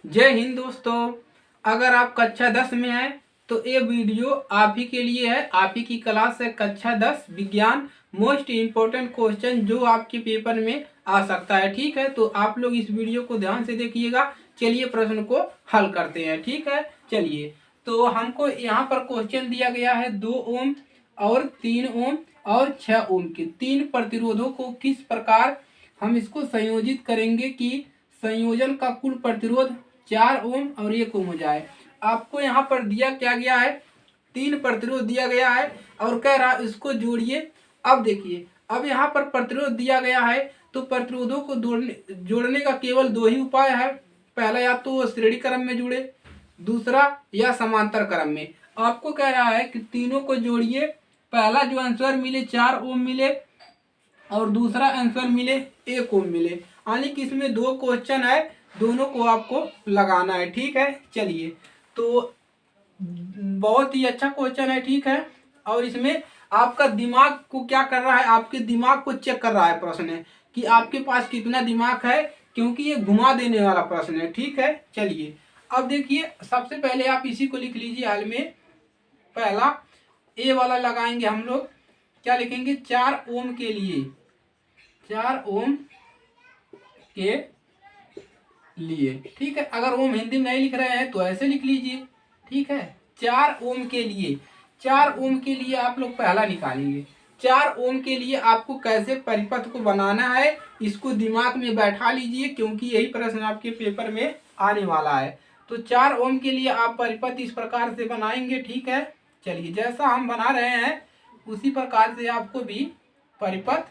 जय हिंद दोस्तों। अगर आप कक्षा 10 में हैं तो ये वीडियो आप ही के लिए है। आप ही की क्लास है कक्षा 10 विज्ञान। मोस्ट इम्पोर्टेंट क्वेश्चन जो आपके पेपर में आ सकता है। ठीक है, तो आप लोग इस वीडियो को ध्यान से देखिएगा। चलिए प्रश्न को हल करते हैं। ठीक है, चलिए। तो हमको यहाँ पर क्वेश्चन दिया गया है 2 ओम और 3 ओम और 6 ओम के तीन प्रतिरोधों को किस प्रकार हम इसको संयोजित करेंगे कि संयोजन का कुल प्रतिरोध 4 ओम और 1 ओम हो जाए। आपको यहाँ पर दिया क्या गया है, 3 प्रतिरोध दिया गया है और कह रहा है इसको जोड़िए। अब देखिए, अब यहाँ पर प्रतिरोध दिया गया है तो प्रतिरोधों को जोड़ने का केवल 2 ही उपाय है। पहला, या तो श्रेणी क्रम में जुड़े, दूसरा या समांतर क्रम में। आपको कह रहा है कि तीनों को जोड़िए। पहला जो आंसर मिले 4 ओम मिले और दूसरा आंसर मिले 1 ओम मिले। यानी कि इसमें 2 क्वेश्चन है, दोनों को आपको लगाना है। ठीक है, चलिए। तो बहुत ही अच्छा क्वेश्चन है। ठीक है, और इसमें आपका दिमाग को क्या कर रहा है, आपके दिमाग को चेक कर रहा है प्रश्न है कि आपके पास कितना दिमाग है, क्योंकि ये घुमा देने वाला प्रश्न है। ठीक है, चलिए। अब देखिए, सबसे पहले आप इसी को लिख लीजिए। हाल में पहला ए वाला लगाएंगे हम लोग। क्या लिखेंगे, 4 ओम के लिए, 4 ओम के लिए। ठीक है, अगर ओम हिंदी में नहीं लिख रहे हैं तो ऐसे लिख लीजिए। ठीक है, 4 ओम के लिए, 4 ओम के लिए आप लोग पहला निकालेंगे। 4 ओम के लिए आपको कैसे परिपथ को बनाना है इसको दिमाग में बैठा लीजिए, क्योंकि यही प्रश्न आपके पेपर में आने वाला है। तो 4 ओम के लिए आप परिपथ इस प्रकार से बनाएंगे। ठीक है, चलिए। जैसा हम बना रहे हैं उसी प्रकार से आपको भी परिपथ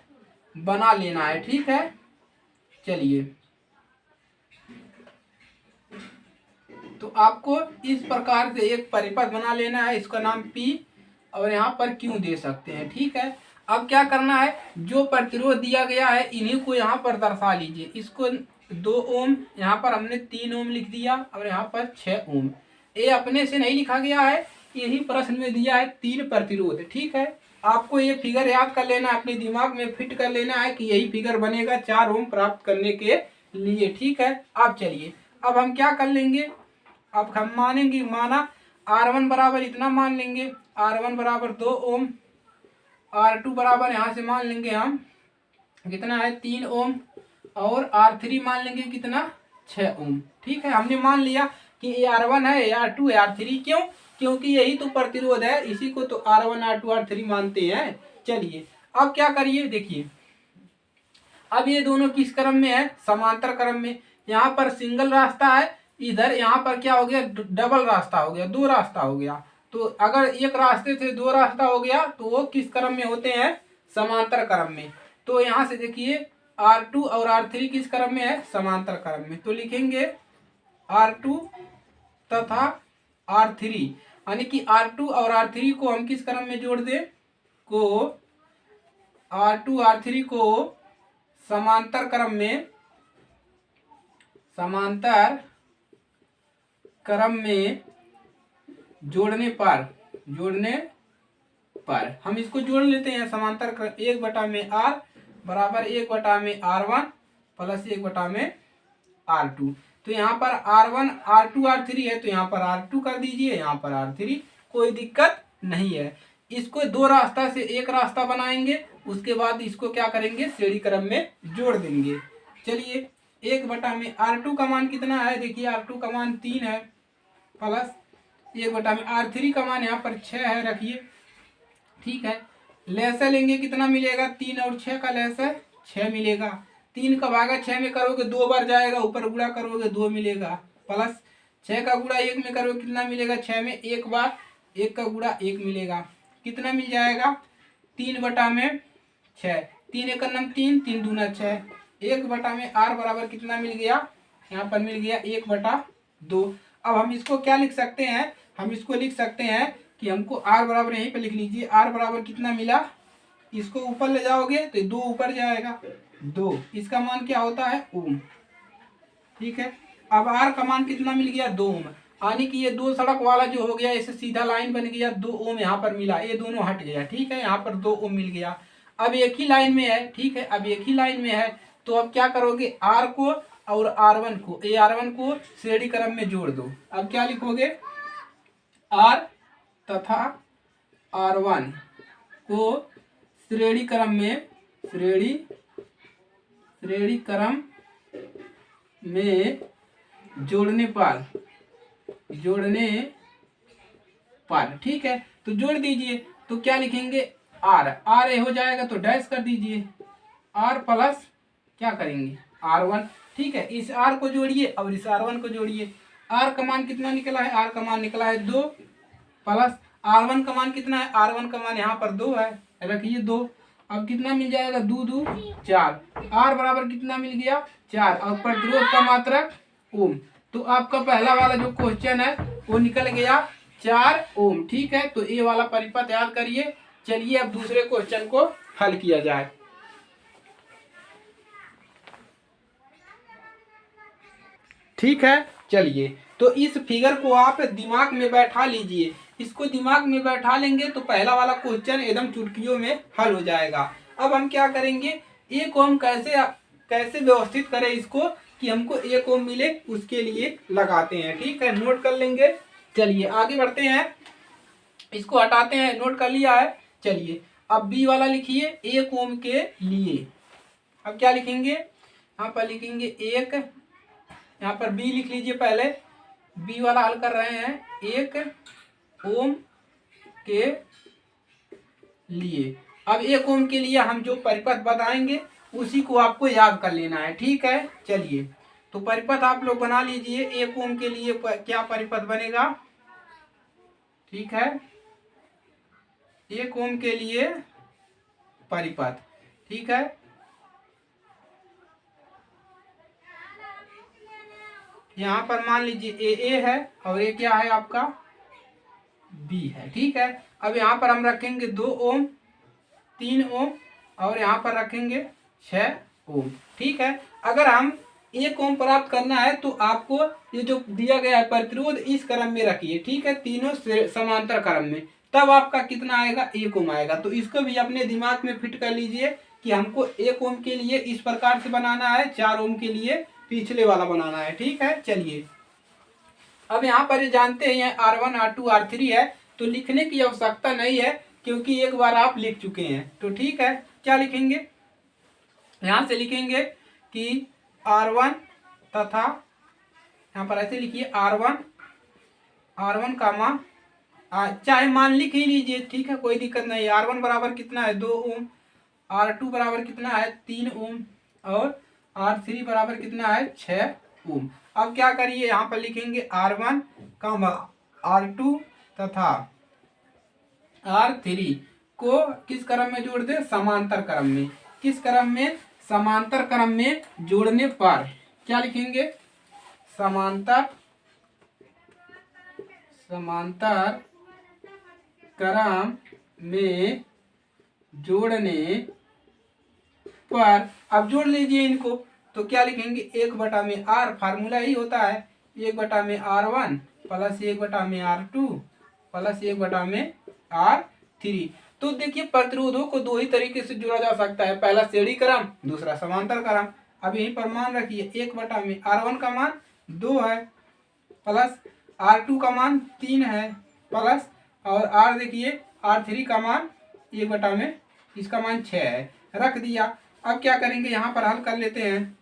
बना लेना है। ठीक है, चलिए। तो आपको इस प्रकार से एक परिपथ बना लेना है, इसका नाम P और यहाँ पर Q दे सकते हैं। ठीक है, अब क्या करना है, जो प्रतिरोध दिया गया है इन्हीं को यहाँ पर दर्शा लीजिए। इसको 2 ओम, यहाँ पर हमने 3 ओम लिख दिया और यहाँ पर 6 ओम। ये अपने से नहीं लिखा गया है, यही प्रश्न में दिया है 3 प्रतिरोध। ठीक है, आपको ये फिगर याद कर लेना, अपने दिमाग में फिट कर लेना है कि यही फिगर बनेगा 4 ओम प्राप्त करने के लिए। ठीक है, अब चलिए, अब हम क्या कर लेंगे, अब हम मानेंगे, माना R1 बराबर इतना मान लेंगे, R1 बराबर 2 ओम, R2 बराबर यहाँ से मान लेंगे हम कितना है 3 ओम, और R3 मान लेंगे कितना 6 ओम। ठीक है, हमने मान लिया कि ये R1 है, R2 है, R3। क्यों? क्योंकि यही तो प्रतिरोध है, इसी को तो R1 R2 R3 मानते हैं। चलिए, अब क्या करिए, देखिए। अब ये दोनों किस क्रम में है, समांतर क्रम में। यहाँ पर सिंगल रास्ता है, इधर यहाँ पर क्या हो गया, डबल रास्ता हो गया, 2 रास्ता हो गया। तो अगर एक रास्ते से 2 रास्ता हो गया तो वो किस क्रम में होते हैं, समांतर क्रम में। तो यहाँ से देखिए R2 और R3 किस क्रम में है, समांतर क्रम में। तो लिखेंगे R2 तथा R3, यानी कि R2 और R3 को हम किस क्रम में जोड़ दें, को R2 R3 को समांतर क्रम में, समांतर क्रम में जोड़ने पर हम इसको जोड़ लेते हैं। समांतर क्रम 1/R बराबर 1/R1 प्लस 1/R2। तो यहाँ पर R1 R2 R3 है, तो यहाँ पर R2 कर दीजिए, यहाँ पर R3, कोई दिक्कत नहीं है। इसको 2 रास्ता से एक रास्ता बनाएंगे, उसके बाद इसको क्या करेंगे, श्रेणी क्रम में जोड़ देंगे। चलिए, 1/R2 का मान कितना है, देखिए R2 का मान 3 है, प्लस 1/R3 का मान यहाँ पर 6 है, रखिए। ठीक है, लैसा लेंगे, कितना मिलेगा, 3 और 6 का लैसा 6 मिलेगा। 3 का भागा 6 में करोगे 2 बार जाएगा, ऊपर गुणा करोगे 2 मिलेगा, प्लस 6 का गुणा 1 में करोगे कितना मिलेगा, 6 में 1 बार 1 का गुणा 1 मिलेगा, कितना मिल जाएगा, 3/6। 3 1 3, 3 दूना 6, 1/R बराबर कितना मिल गया, यहाँ पर मिल गया 1/2। अब हम इसको क्या लिख सकते हैं, हम इसको लिख सकते हैं कि हमको R बराबर यहीं पे लिख लीजिए, R बराबर कितना मिला, इसको ऊपर ले जाओगे तो 2 ऊपर जाएगा, 2, इसका मान क्या होता है, ओम। ठीक है, अब R का मान कितना मिल गया, 2 ओम, यानी कि ये 2 सड़क वाला जो हो गया, इसे सीधा लाइन बन गया, 2 ओम यहाँ पर मिला, ये दोनों हट गया। ठीक है, यहाँ पर 2 ओम मिल गया। अब एक ही लाइन में है। ठीक है, अब एक ही लाइन में है, तो अब क्या करोगे, R को और R1 को, AR1 को श्रेणी क्रम में जोड़ दो। अब क्या लिखोगे, R तथा R1 को श्रेणी क्रम में जोड़ने पर ठीक है, तो जोड़ दीजिए। तो क्या लिखेंगे, R ए हो जाएगा तो डैश कर दीजिए, R प्लस क्या करेंगे R1, ठीक है। इस R को जोड़िए और इस R1 को जोड़िए। R का मान कितना निकला है, R का मान निकला है 2, प्लस R1 का मान कितना है, R1 का मान यहाँ पर 2 है, रखिए 2। अब कितना मिल जाएगा, 2 2 4, R बराबर कितना मिल गया 4, और प्रतिरोध का मात्रक ओम। तो आपका पहला वाला जो क्वेश्चन है वो निकल गया 4 ओम, ठीक है। तो ये वाला परिपथ याद करिए। चलिए अब दूसरे क्वेश्चन को हल किया जाए। ठीक है, चलिए तो इस फिगर को आप दिमाग में बैठा लीजिए। इसको दिमाग में बैठा लेंगे तो पहला वाला क्वेश्चन एकदम चुटकियों में हल हो जाएगा। अब हम क्या करेंगे, एक ओम कैसे व्यवस्थित करें इसको कि हमको एक ओम मिले, उसके लिए लगाते हैं। ठीक है, नोट कर लेंगे। चलिए आगे बढ़ते हैं, इसको हटाते हैं, नोट कर लिया है। चलिए अब बी वाला लिखिए, एक ओम के लिए। अब क्या लिखेंगे, यहाँ पर लिखेंगे एक, यहाँ पर बी लिख लीजिए पहले, बी वाला हल कर रहे हैं, एक ओम के लिए। अब एक ओम के लिए हम जो परिपथ बताएंगे उसी को आपको याद कर लेना है। ठीक है, चलिए तो परिपथ आप लोग बना लीजिए। एक ओम के लिए क्या परिपथ बनेगा, ठीक है, एक ओम के लिए परिपथ, ठीक है। यहाँ पर मान लीजिए ए है और ये क्या है आपका बी है, ठीक है। अब यहाँ पर हम रखेंगे 2 ओम, 3 ओम और यहाँ पर रखेंगे 6 ओम, ठीक है। अगर हम 1 ओम प्राप्त करना है तो आपको ये जो दिया गया है प्रतिरोध इस क्रम में रखिए, ठीक है, तीनों समांतर क्रम में, तब आपका कितना आएगा, 1 ओम आएगा। तो इसको भी अपने दिमाग में फिट कर लीजिए कि हमको 1 ओम के लिए इस प्रकार से बनाना है, 4 ओम के लिए पिछले वाला बनाना है। ठीक है, चलिए अब यहाँ पर जानते हैं R1 R2 R3 है, तो लिखने की आवश्यकता नहीं है क्योंकि एक बार आप लिख चुके हैं। तो ठीक है, क्या लिखेंगे, यहाँ से लिखेंगे कि R1 तथा यहाँ पर ऐसे लिखिए R1 का मान, चाहे मान लिख ही लीजिए, ठीक है, कोई दिक्कत नहीं। R1 बराबर कितना है 2 ओम, R2 बराबर कितना है 3 ओम और R3 बराबर कितना है 6 ओम। अब क्या करिए, यहाँ पर लिखेंगे R1 R2 तथा R3 को किस क्रम में जोड़ दे, समांतर क्रम में। किस क्रम में, समांतर क्रम में जोड़ने पर क्या लिखेंगे, समांतर क्रम में जोड़ने पर। अब जोड़ लीजिए इनको, तो क्या लिखेंगे, 1/r, फार्मूला ही होता है 1/r1 plus 1/r2 plus 1/r3। तो देखिए प्रतिरोधों को 2 ही तरीके से जोड़ा जा सकता है, पहला श्रेणी क्रम, दूसरा समांतर क्रम। अब यहीं पर मान रखिए 1/r1 का मान 2 है प्लस R2 का मान 3 है प्लस, और R देखिए R3 का मान 1/, इसका मान 6 है, रख दिया। अब क्या करेंगे, यहाँ पर हल कर लेते हैं।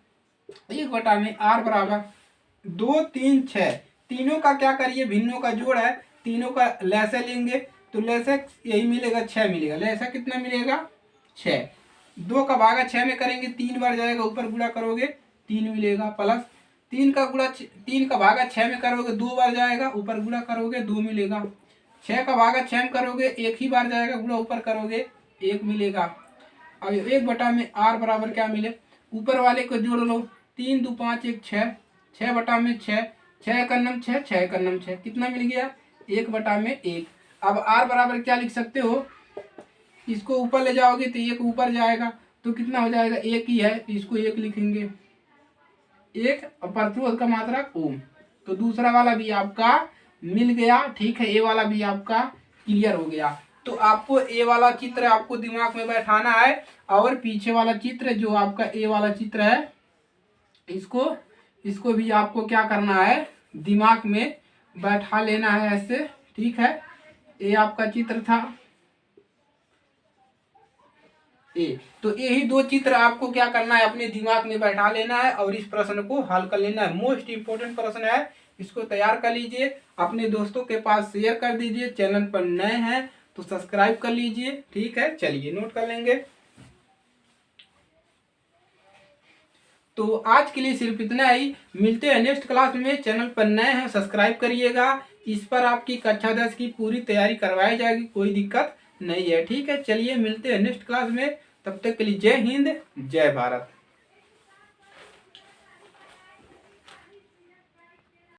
1/r बराबर 2 3 6, तीनों का क्या करिए, भिन्नों का जोड़ है, तीनों का लैसे लेंगे तो लैसे यही मिलेगा 6 मिलेगा, लैसा कितना मिलेगा 6, 2 का भागा 6 में करेंगे 3 बार जाएगा, ऊपर गुणा करोगे 3 मिलेगा, प्लस 3 का भागा 6 में करोगे 2 बार जाएगा, ऊपर गुणा करोगे 2 मिलेगा, 6 का भागा 6 में करोगे 1 ही बार जाएगा, गुणा ऊपर करोगे 1 मिलेगा। अब 1/r बराबर क्या मिले, ऊपर वाले को जोड़ लो, 3 2 5 1 6, 6/6, 6 का नम 6, 6 का नम 6, कितना मिल गया 1/1। अब r बराबर क्या लिख सकते हो, इसको ऊपर ले जाओगे तो 1 ऊपर जाएगा तो कितना हो जाएगा, 1 ही है, इसको 1 लिखेंगे, 1 और प्रतिरोध का मात्रक ओम। तो दूसरा वाला भी आपका मिल गया, ठीक है, ये वाला भी आपका क्लियर हो गया। तो आपको ए वाला चित्र आपको दिमाग में बैठाना है और पीछे वाला चित्र जो आपका ए वाला चित्र है इसको इसको भी आपको क्या करना है, दिमाग में बैठा लेना है ऐसे, ठीक है। ये आपका चित्र था ए, तो यही दो चित्र आपको क्या करना है, अपने दिमाग में बैठा लेना है और इस प्रश्न को हल कर लेना है। मोस्ट इंपोर्टेंट प्रश्न है, इसको तैयार कर लीजिए, अपने दोस्तों के पास शेयर कर दीजिए। चैनल पर नए हैं तो सब्सक्राइब कर लीजिए, ठीक है। चलिए नोट कर लेंगे। तो आज के लिए सिर्फ इतना ही, मिलते हैं नेक्स्ट क्लास में। चैनल पर नए हैं सब्सक्राइब करिएगा, इस पर आपकी कक्षा 10 की पूरी तैयारी करवाई जाएगी, कोई दिक्कत नहीं है, ठीक है। चलिए मिलते हैं नेक्स्ट क्लास में, तब तक के लिए जय हिंद जय भारत।